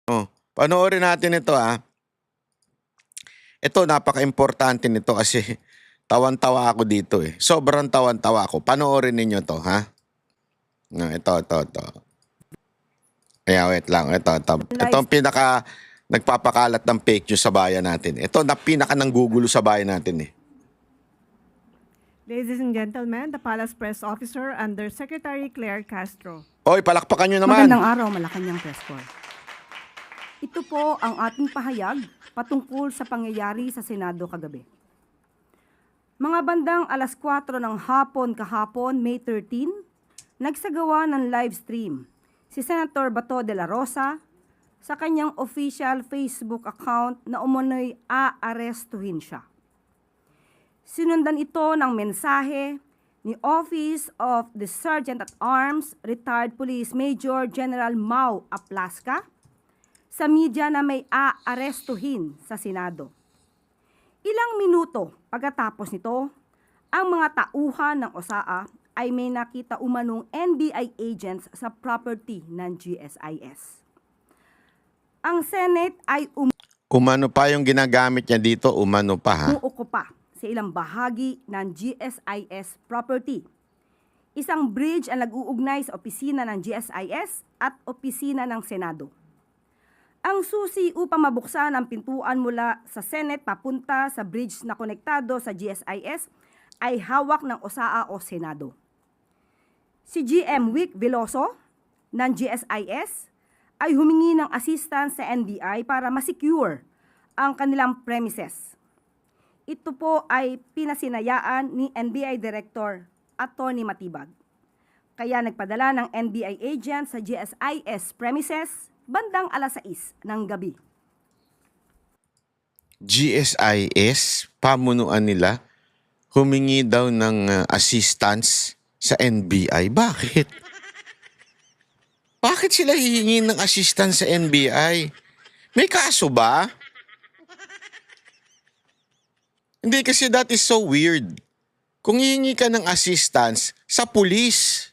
Oh, panoorin natin ito Ito napaka-importante nito kasi tawan-tawa ako dito eh. Sobrang tawan-tawa ako. Panoorin ninyo to, ha? No, ito. Kaya wait lang, ito. Ito ang pinaka nagpapakalat ng fake news sa bayan natin. Ito na pinaka nanggugulo sa bayan natin eh. Ladies and gentlemen, the Palace Press Officer under Secretary Claire Castro. Oy, palakpakan nyo naman. Magandang araw, Malacanang Press Corps. Ito po ang ating pahayag patungkol sa pangyayari sa Senado kagabi. Mga bandang alas 4 ng hapon kahapon, May 13, nagsagawa ng live stream si Senator Bato de la Rosa sa kanyang official Facebook account na umano'y aarestuhin siya. Sinundan ito ng mensahe ni Office of the Sergeant at Arms, Retired Police Major General Mau Aplaska sa media na may aarestuhin sa Senado. Ilang minuto pagkatapos nito, ang mga tauhan ng OSAA ay may nakita umanong NBI agents sa property ng GSIS. Ang Senate ay Umano pa yung ginagamit niya dito, umano pa ha. umuokupa sa ilang bahagi ng GSIS property. Isang bridge ang nag-uugnay sa opisina ng GSIS at opisina ng Senado. Ang susi upang mabuksan ang pintuan mula sa Senate papunta sa bridge na konektado sa GSIS ay hawak ng OSAA o Senado. Si GM Wick Veloso ng GSIS ay humingi ng assistance sa NBI para masecure ang kanilang premises. Ito po ay pinasinayaan ni NBI Director Atty. Matibag. Kaya nagpadala ng NBI agent sa GSIS premises bandang alas 6 ng gabi. GSIS, pamunuan nila, humingi daw ng assistance sa NBI. Bakit? Bakit sila hihingi ng assistance sa NBI? May kaso ba? Hindi kasi that is so weird. Kung hihingi ka ng assistance sa pulis,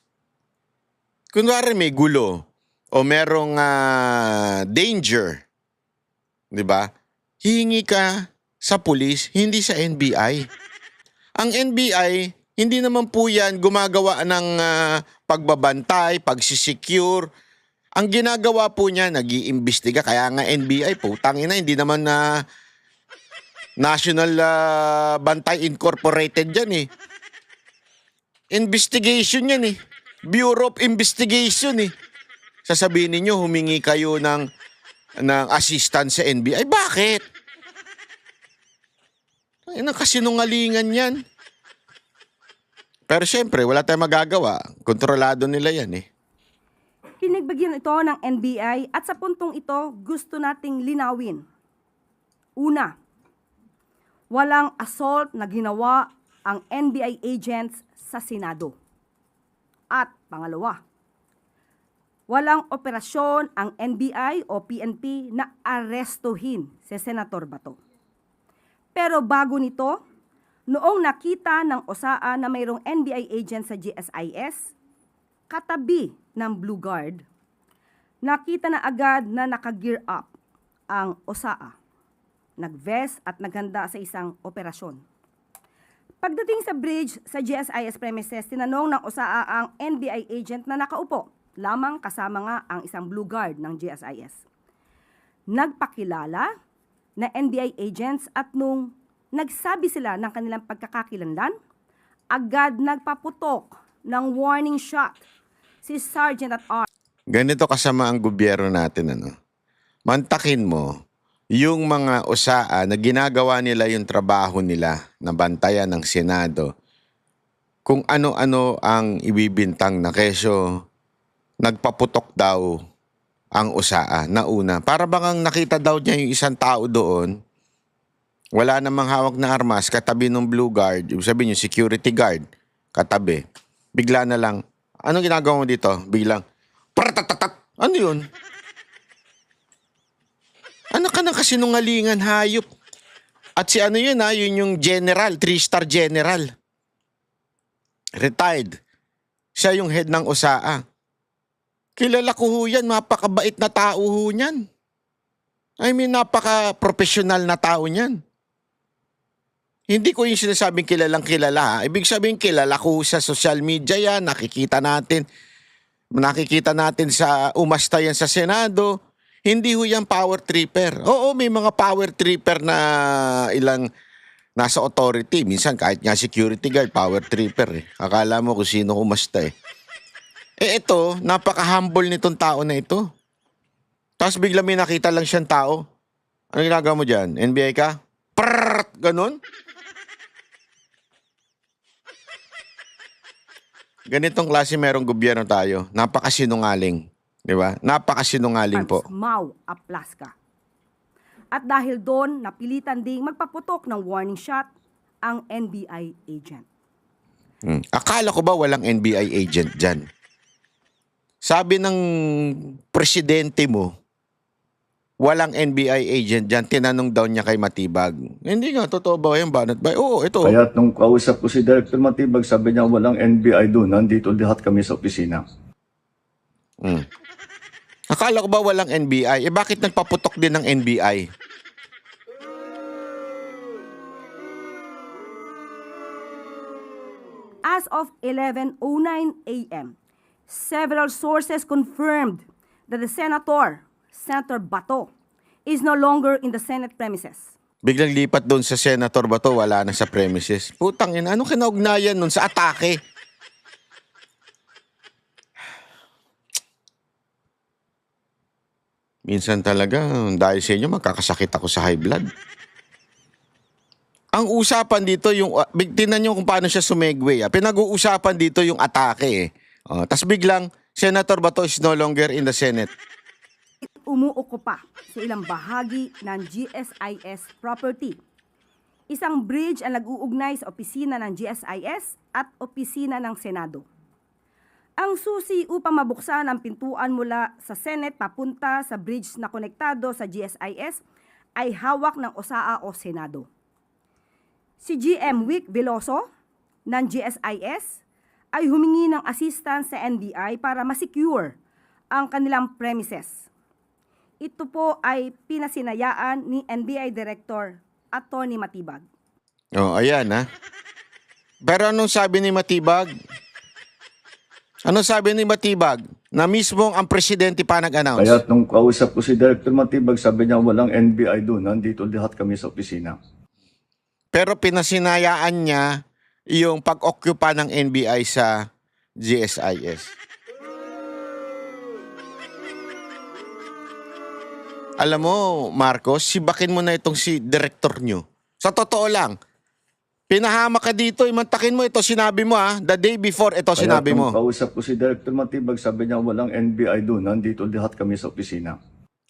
kunwari may gulo o merong danger, di ba? Hihingi ka sa pulis, hindi sa NBI. Ang NBI, hindi naman po yan gumagawa ng pagbabantay, pagsisecure. Ang ginagawa po niya, nag-iimbestiga. Kaya nga NBI po, tangina, hindi naman National Bantay Incorporated yan eh. Investigation yan eh. Bureau of Investigation eh. Sasabihin ninyo, humingi kayo ng assistance sa NBI. Bakit? Ay, kasinungalingan yan. Pero syempre, wala tayong magagawa. Kontrolado nila yan eh. Pinagbagyan ito ng NBI at sa puntong ito gusto nating linawin. Una, walang assault na ginawa ang NBI agents sa Senado. At pangalawa, walang operasyon ang NBI o PNP na arestuhin si Senator Bato. Pero bago nito, noong nakita ng OSAA na mayroong NBI agent sa GSIS, katabi ng Blue Guard, nakita na agad na naka-gear up ang OSAA. Nag-vest at naghanda sa isang operasyon. Pagdating sa bridge sa GSIS premises, tinanong ng OSAA ang NBI agent na nakaupo, lamang kasama nga ang isang Blue Guard ng GSIS. Nagpakilala na NBI agents at nung nagsabi sila ng kanilang pagkakakilanlan, agad nagpaputok ng warning shot si Sergeant at Arms. Ganito kasama ang gobyerno natin, ano? Mantakin mo yung mga OSAA na ginagawa nila yung trabaho nila na bantayan ng Senado, kung ano-ano ang ibibintang na keso, nagpaputok daw ang OSAA na una. Para bang nakita daw niya yung isang tao doon, wala namang hawak na armas, katabi ng Blue Guard, yung sabihin yung security guard, katabi. Bigla na lang, ano ginagawa mo dito? Biglang, paratatat! Ano yun? Ano ka ng kasinungalingan, hayop? At si ano yun yun yung general, 3-star general. Retired. Siya yung head ng OSAA. Kilala ko ho yan, mapakabait na tao ho yan. I mean, napaka-professional na tao niyan. Hindi ko yung sinasabing kilalang kilala. Ha? Ibig sabihin kilala ko sa social media yan, nakikita natin sa umasta yan sa Senado. Hindi ho yan power tripper. Oo, may mga power tripper na ilang nasa authority. Minsan kahit nga security guard, power tripper eh. Akala mo kung sino umasta eh. Eh ito, napaka-humble nitong tao na ito. Tapos bigla may nakita lang siyang tao. Ano ginagawa mo dyan? NBI ka? Prrrr! Ganon? Ganitong klase merong gobyerno tayo. Napakasinungaling. Di ba? Napakasinungaling po. Mau Aplaska. At dahil doon, napilitan ding magpaputok ng warning shot ang NBI agent. Akala ko ba walang NBI agent dyan? Sabi ng presidente mo, walang NBI agent dyan. Tinanong daw niya kay Matibag. Hindi nga, totoo ba yan? Banat ba? Oo, ito. Kaya nung kausap ko si Director Matibag, sabi niya walang NBI doon, nandito lahat kami sa opisina. Akala ko ba walang NBI? Eh bakit nagpaputok din ng NBI? As of 11:09 a.m., several sources confirmed that the Senator Bato, is no longer in the Senate premises. Biglang lipat doon sa Senator Bato, wala na sa premises. Putang ina, anong kinaugnayan nun sa atake? Minsan talaga, dahil sa inyo, magkakasakit ako sa high blood. Ang usapan dito, tingnan nyo kung paano siya sumegway. Pinag-uusapan dito yung atake eh. Tapos biglang, Senator Bato is no longer in the Senate. Umuukupa sa ilang bahagi ng GSIS property. Isang bridge ang nag-uugnay sa opisina ng GSIS at opisina ng Senado. Ang susi upang mabuksan ang pintuan mula sa Senate papunta sa bridge na konektado sa GSIS ay hawak ng OSAA o Senado. Si GM Wick Veloso ng GSIS ay humingi ng assistance sa NBI para masecure ang kanilang premises. Ito po ay pinasinayaan ni NBI Director Atty. Matibag. Ayan ha. Pero anong sabi ni Matibag? Anong sabi ni Matibag? Na mismong ang presidente pa nag-announce. Kaya nung kausap ko si Director Matibag, sabi niya walang NBI doon, nandito lahat kami sa opisina. Pero pinasinayaan niya yung pag-occupy ng NBI sa GSIS. Alam mo, Marcos, sibakin mo na itong si director nyo. Sa totoo lang, pinahama ka dito, imantakin mo ito, sinabi mo the day before ito sinabi mo. Kaya nung kausap ko si Director Matibag, sabi niya walang NBI doon, nandito lahat kami sa opisina.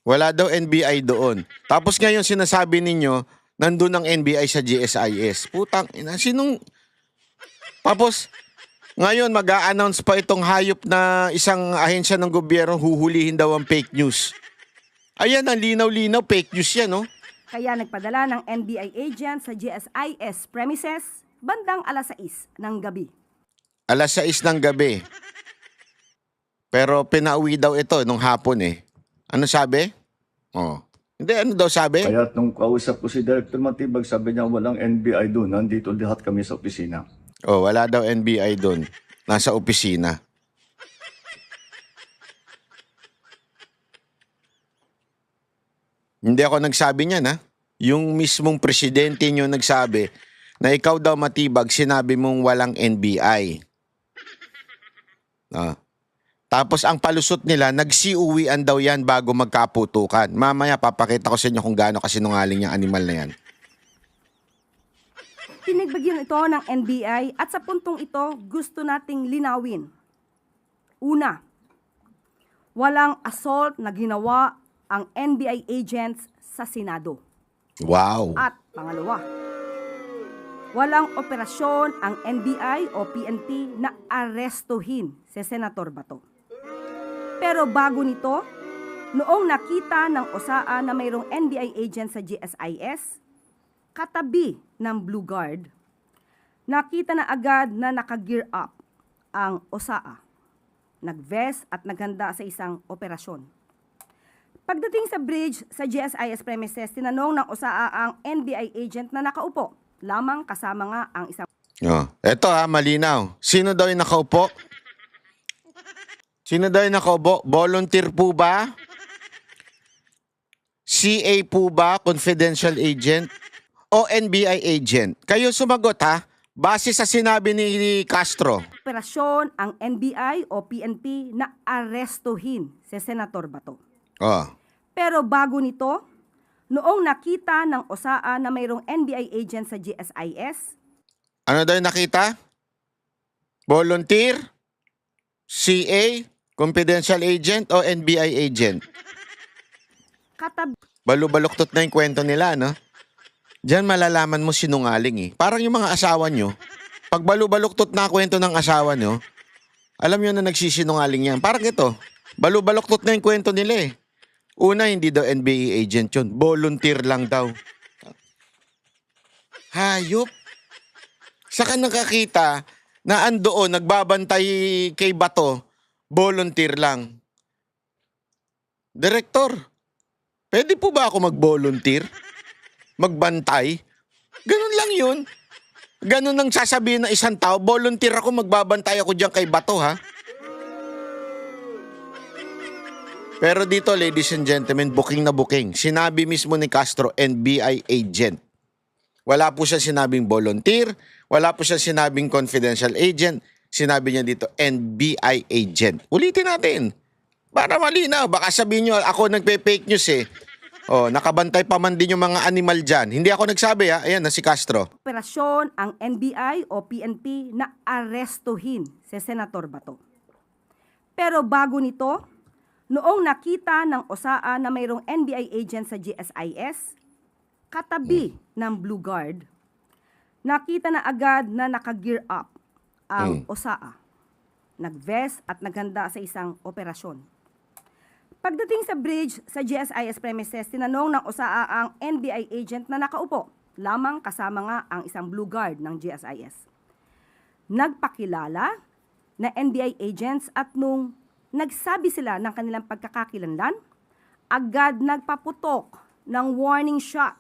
Wala daw NBI doon. Tapos ngayon sinasabi ninyo, nandun ang NBI sa GSIS. Putang ina, sinong... Tapos, ngayon mag-a-announce pa itong hayop na isang ahensya ng gobyerno huhulihin daw ang fake news. Ayan, ang linaw-linaw, fake news yan, no? Kaya nagpadala ng NBI agent sa GSIS premises bandang alas 6 ng gabi. Alas 6 ng gabi. Pero pinauwi daw ito nung hapon eh. Ano sabi? Hindi, ano daw sabi? Kaya nung kausap ko si Director Matibag, sabi niya walang NBI doon, nandito lahat kami sa opisina. Wala daw NBI doon. Nasa opisina. Hindi ako nagsabi niyan, ha? Yung mismong presidente nyo nagsabi na ikaw daw Matibag, sinabi mong walang NBI. Tapos ang palusot nila, nagsiuwian daw yan bago magkaputukan. Mamaya papakita ko sa inyo kung gaano kasinungaling yung animal na yan. Pinagbagyan ito ng NBI at sa puntong ito gusto nating linawin. Una, walang assault na ginawa ang NBI agents sa Senado. Wow. At pangalawa, walang operasyon ang NBI o PNP na arestuhin si Senator Bato. Pero bago nito, noong nakita ng OSAA na mayroong NBI agent sa GSIS, katabi ng Blue Guard, nakita na agad na naka-gear up ang OSAA. Nag-vest at naghanda sa isang operasyon. Pagdating sa bridge sa GSIS premises, tinanong ng OSAA ang NBI agent na nakaupo, lamang kasama nga ang isang Eto malinaw. Sino daw yung nakaupo? Sino daw yung nakaupo? Volunteer po ba? CA po ba? Confidential agent? O NBI agent? Kayo sumagot ha? Base sa sinabi ni Castro. operasyon ang NBI o PNP na arestuhin si Senator Bato. Oh. Pero bago nito, noong nakita ng OSAA na mayroong NBI agent sa GSIS, Ano daw yung nakita? Volunteer? CA? Confidential agent? O NBI agent? katabi Balubaluktot na yung kwento nila, no? Diyan malalaman mo sinungaling eh. Parang yung mga asawa nyo, pag balubaluktot na kwento ng asawa nyo, alam nyo na nagsisinungaling yan. Parang ito, balubaluktot na yung kwento nila eh. Una, hindi daw NBI agent yun. Volunteer lang daw. Hayop. Saka nakakita na andoon, nagbabantay kay Bato, volunteer lang. Direktor, pwede po ba ako mag-volunteer? Magbantay? Ganun lang yun. Ganun ang sasabihin ng isang tao, volunteer ako, magbabantay ako dyan kay Bato, ha? Pero dito, ladies and gentlemen, booking na booking. Sinabi mismo ni Castro, NBI agent. Wala po siya sinabing volunteer, wala po siya sinabing confidential agent, sinabi niya dito, NBI agent. Ulitin natin. Para malinaw, baka sabihin nyo, ako nagpe-fake news eh. Oh, nakabantay pa man din yung mga animal dyan. Hindi ako nagsabi ha, ayan na si Castro. operasyon ang NBI o PNP na arestuhin si Senator Bato. Pero bago nito, noong nakita ng OSAA na mayroong NBI agent sa GSIS, katabi ng Blue Guard, nakita na agad na naka-gear up ang OSAA. Nag-vest at naghanda sa isang operasyon. Pagdating sa bridge sa GSIS premises, tinanong ng OSAA ang NBI agent na nakaupo, lamang kasama nga ang isang Blue Guard ng GSIS. Nagpakilala na NBI agents at nung nagsabi sila ng kanilang pagkakakilanlan, agad nagpaputok ng warning shot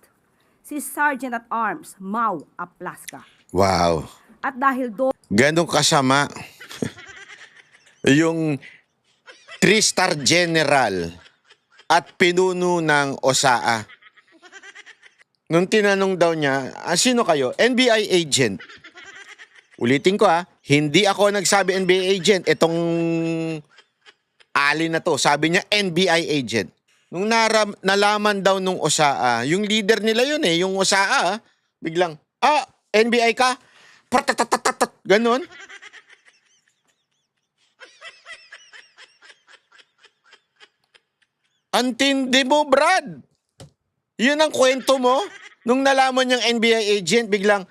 si Sergeant at Arms Mau Aplaska. Wow. At dahil doon, Ganong kasama. Yung 3-star general at pinuno ng OSAA. Nung tinanong daw niya, sino kayo? NBI agent. Ulitin ko hindi ako nagsabi NBI agent. Itong alin na to, sabi niya NBI agent. Nung nalaman daw nung OSAA, yung leader nila yun yung OSAA, biglang, NBI ka? Pratatatat, ganon. Antindi mo, Brad. Yun ang kwento mo. Nung nalaman niyang NBI agent, biglang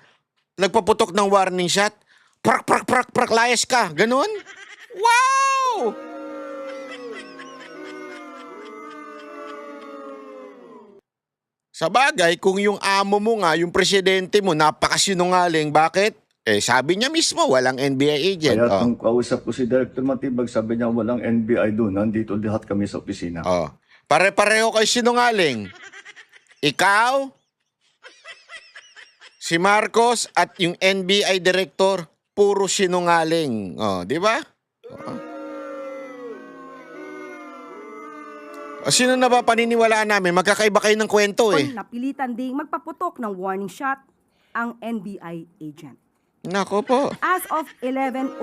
nagpaputok ng warning shot. Prak, prak, prak, prak, layas ka. Ganon? Wow! Sa bagay, kung yung amo mo nga, yung presidente mo, napakasinungaling, bakit? Sabi niya mismo, walang NBI agent. Kaya nung kausap ko si Director Matibag, sabi niya walang NBI doon. Nandito lahat kami sa opisina. Pare-pareho kayo sinungaling. Ikaw, si Marcos at yung NBI director, puro sinungaling. Di ba? Sino na ba paniniwalaan namin? Magkakaiba kayo ng kwento napilitan ding magpaputok ng warning shot ang NBI agent. Nako po. As of 11:09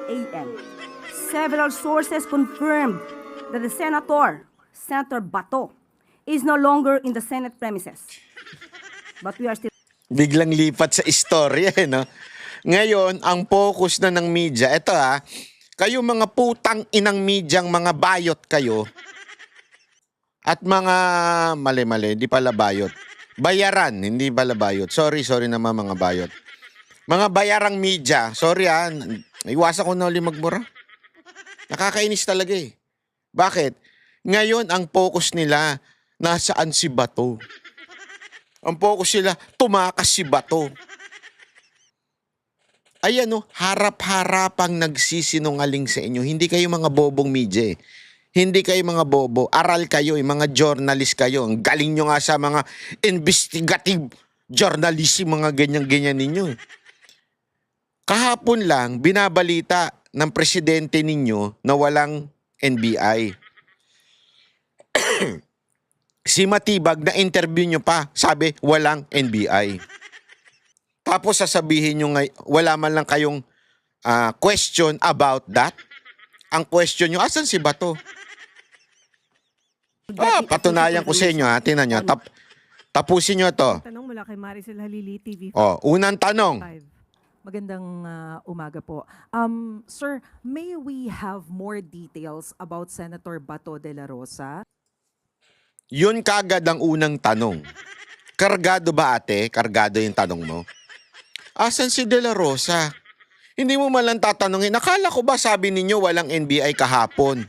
a.m., several sources confirmed that the Senator Bato, is no longer in the Senate premises. But we are still... Biglang lipat sa istorya, no? Ngayon, ang focus na ng media, eto kayo mga putang inang medyang mga bayot kayo, at mga mali-mali, di pala bayot. Bayaran, hindi pala bayot. Sorry naman mga bayot. Mga bayarang media, sorry iwasan ko na ulit magmura. Nakakainis talaga Bakit? Ngayon, ang focus nila, nasaan si Bato? Ang focus nila, tumakas si Bato. Ayan harap-harapang nagsisinungaling sa inyo. Hindi kayo mga bobong media Hindi kayo mga bobo. Aral kayo, mga journalist kayo. Ang galing nyo nga sa mga investigative journalism, mga ganyan-ganyan ninyo. Kahapon lang, binabalita ng presidente ninyo na walang NBI. Si Matibag, na interview nyo pa, sabi, walang NBI. Tapos sasabihin nyo, wala man lang kayong question about that. Ang question nyo, asan si Bato? Patunayan ko sa inyo, ha. Tingnan nyo. Tapusin nyo to. Tanong mula kay Maricel Halili, TV5. Unang tanong. Magandang umaga po. Sir, may we have more details about Senator Bato de la Rosa? Yun kagad ang unang tanong. Kargado ba, ate? Kargado yung tanong mo? Asan si De La Rosa? Hindi mo man lang tatanungin. Nakala ko ba sabi ninyo walang NBI kahapon?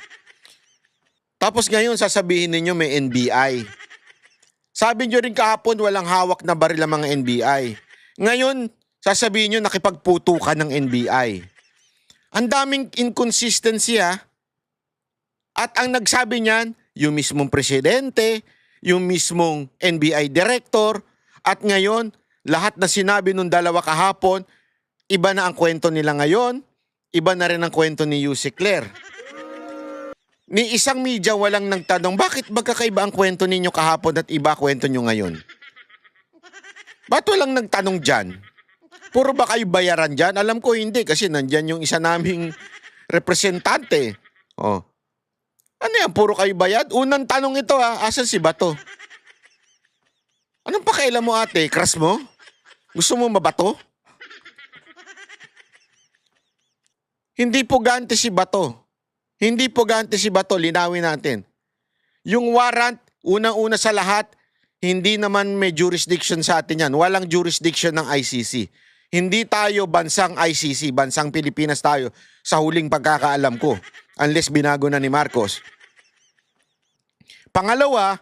Tapos ngayon sasabihin ninyo may NBI. Sabi nyo rin kahapon walang hawak na baril ang mga NBI. Ngayon, sasabihin nyo nakipagputukan ng NBI. Ang daming inconsistency, ha? At ang nagsabi niyan, yung mismong presidente, yung mismong NBI director, at ngayon, lahat na sinabi nung dalawa kahapon, iba na ang kwento nila ngayon, iba na rin ang kwento ni Yusek Claire. Ni isang media walang nagtanong, bakit magkakaiba ang kwento ninyo kahapon at iba kwento nyo ngayon? Ba't walang nagtanong dyan? Puro ba kayo bayaran dyan? Alam ko hindi kasi nandyan yung isa naming representante. Oh. Ano yan? Puro kayo bayad? Unang tanong ito, ha? Asan si Bato? Anong pakailan mo, ate? Crush mo? Gusto mo mabato? Hindi pugante si Bato. Hindi pugante si Bato, linawin natin. Yung warrant, unang-una sa lahat, hindi naman may jurisdiction sa atin yan. Walang jurisdiction ng ICC. Hindi tayo bansang ICC, bansang Pilipinas tayo sa huling pagkakaalam ko. Unless binago na ni Marcos. Pangalawa,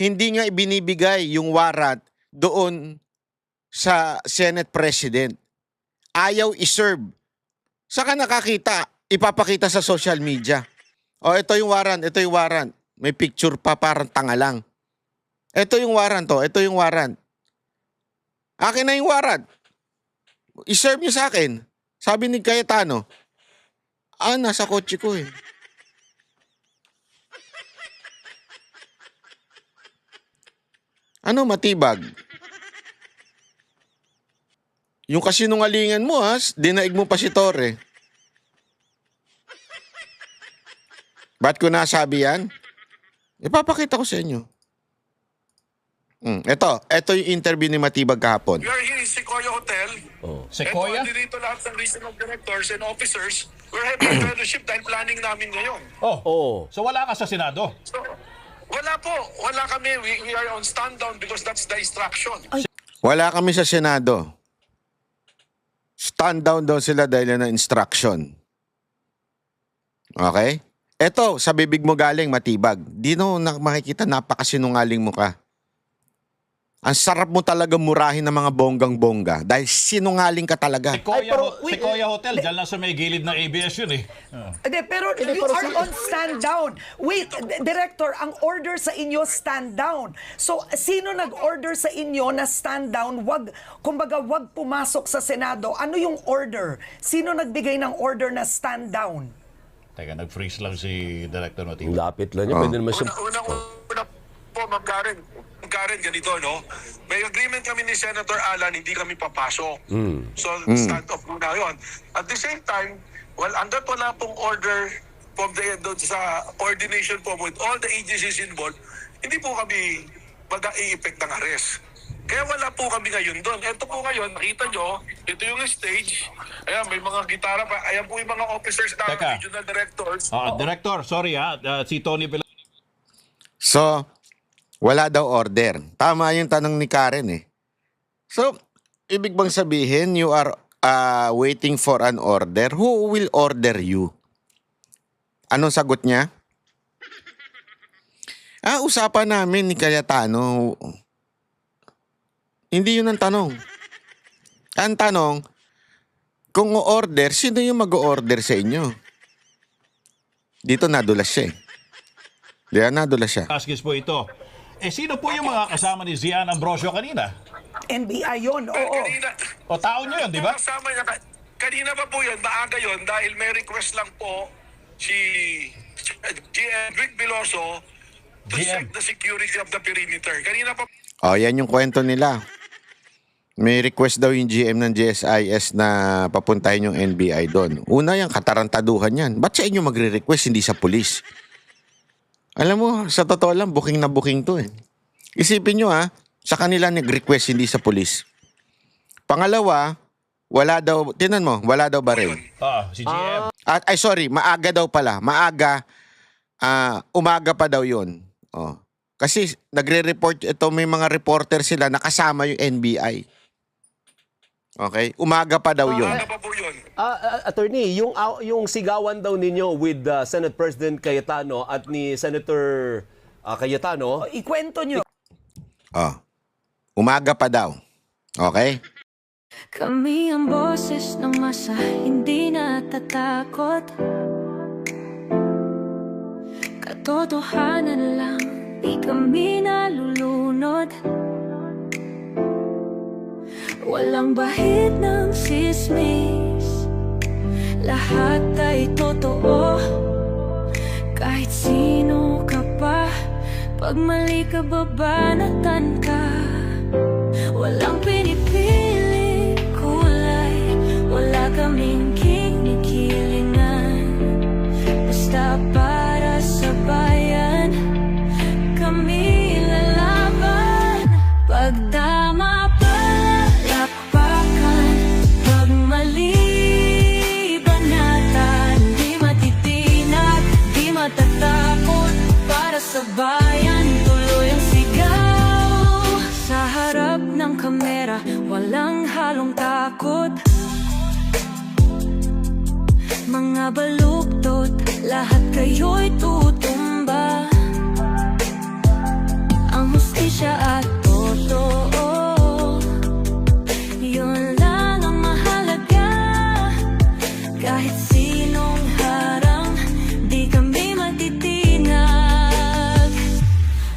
hindi nga ibinibigay yung warrant doon sa Senate President. Ayaw iserve. Saka nakakita, ipapakita sa social media. O, ito yung warrant, ito yung warrant. May picture pa, parang tanga lang. Ito yung warrant to, ito yung warrant. Akin na yung warrant. I-serve nyo sa akin. Sabi ni Cayetano, nasa kotse ko eh. Ano, Matibag? Yung kasinungalingan mo, dinaig mo pa si Torre. Ba't ko nasabi yan? Ipapakita ko sa inyo. Ito yung interview ni Matibag kahapon. We are here in Sequoia Hotel. Sequoia? And dito lahat ng regional directors and officers. We're having fellowship dahil planning namin ngayon. So wala ka sa Senado? So, wala po. Wala kami. We are on stand down because that's the instruction. Wala kami sa Senado. Stand down daw sila dahil na instruction. Okay? Eto, sa bibig mo galing, Matibag. Di no, makikita, napakasinungaling mo ka. Ang sarap mo talaga murahin ng mga bonggang-bongga dahil sinungaling ka talaga. Sequoia Hotel, dyan lang sa may gilid ng ABS yun eh. Pero you are on stand down. Wait, Director, ang order sa inyo stand down. So, sino nag-order sa inyo na stand down? Kumbaga, wag pumasok sa Senado. Ano yung order? Sino nagbigay ng order na stand down? Teka, nag-freeze lang si Director Matibag. Lapit lang niya. Pwede naman siya. Una po, Ma'am Karen. Ma'am Karen, ganito, no? May agreement kami ni Senator Alan, hindi kami papasok. So, stand off muna yun. At the same time, hanggat wala pong order from sa coordination po with all the agencies involved, hindi po kami mag-i-effect ng arrest. Kaya wala po kami ngayon doon. Ito po ngayon, nakita nyo, ito yung stage. Ayan, may mga gitara pa. Ayan po yung mga officers na Teka. regional directors. Director, sorry si Tony So, wala daw order. Tama yung tanong ni Karen eh. So, ibig bang sabihin you are waiting for an order? Who will order you? Anong sagot niya? Usapan namin ni Cayetano. Hindi yun ang tanong. Ang tanong, kung o-order, sino yung mag-o-order sa inyo? Dito nadulas siya eh. Leonardo Lascia. Askis po ito. Sino po yung mga kasama ni Zian Ambrosio kanina? NBI yun, oo. Kanina, O tao nyo yun, di ba? kasama niya, kanina pa po yun, maaga yun, dahil may request lang po si GM Vic Veloso to GM. check the security of the perimeter. Kanina pa Yan yung kwento nila. May request daw yung GM ng GSIS na papuntahin yung NBI doon. Una yan, katarantaduhan yan. Ba't sa inyo magre-request, hindi sa pulis? Alam mo, sa totoo lang, booking na booking to eh. Isipin nyo sa kanila nag-request, hindi sa pulis. Pangalawa, wala daw, tinan mo, wala daw baril. Si GM. Sorry, maaga daw pala. Maaga, umaga pa daw yun. Kasi nagre-report, ito may mga reporter sila nakasama yung NBI. Okay? Umaga pa daw yun. Ano pa po yun? Attorney, yung sigawan daw ninyo with Senate President Cayetano at ni Senator Cayetano, Ikwento nyo. Umaga pa daw. Okay? Kami ang boses ng masa, hindi natatakot. Katotohanan lang, di kami nalulunod. Walang bahid ng sismis, lahat ay totoo. Kahit sino ka pa, pag mali ka babanatan ka. Walang pinipili kulay, wala kaming kinikilingan. Basta para sa bayan, kami lalaban. Pag tama palakpakan, pag mali banatan, di matitinag, di matatakot. Para sa bayan, tuloy ang sigaw. Sa harap ng kamera, walang halong takot. Mga baluktot, lahat kayo'y tutumba. Ang hustisya at totoo, yun lang ang mahalaga. Kahit sinong harang, di kami matitinag.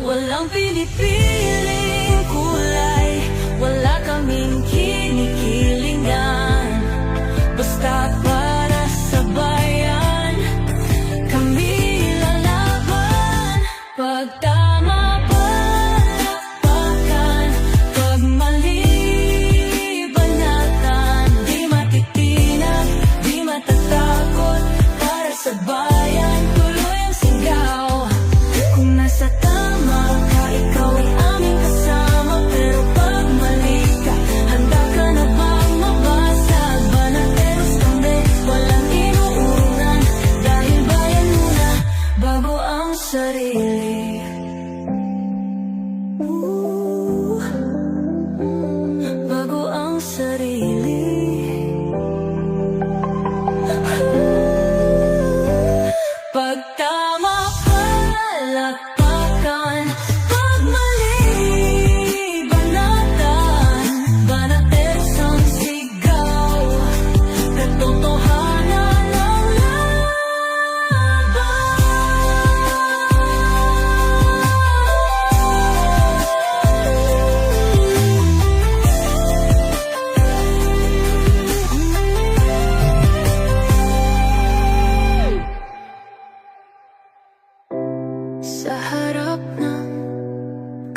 Walang pinipiling kulay, wala kaming kinikilingan. Basta para sa bayan, kami lalaban. Pag tama palakpakan, pag mali banatan, di matitinag, di matatakot. Para sa bayan, tuloy ang sigaw. Kung nasa tama ka, ikaw ay aming kasama. Pero pag mali ka, handa ka na bang mabasag? Banateros kami, walang inuunan. Dahil bayan muna, bago ang sarili. Bago ang sarili. Pag tama palakpakan, pag mali banatan, banateros ang sigaw. Katotohanan ang sa harap ng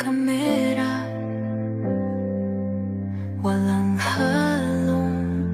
kamera, walang halong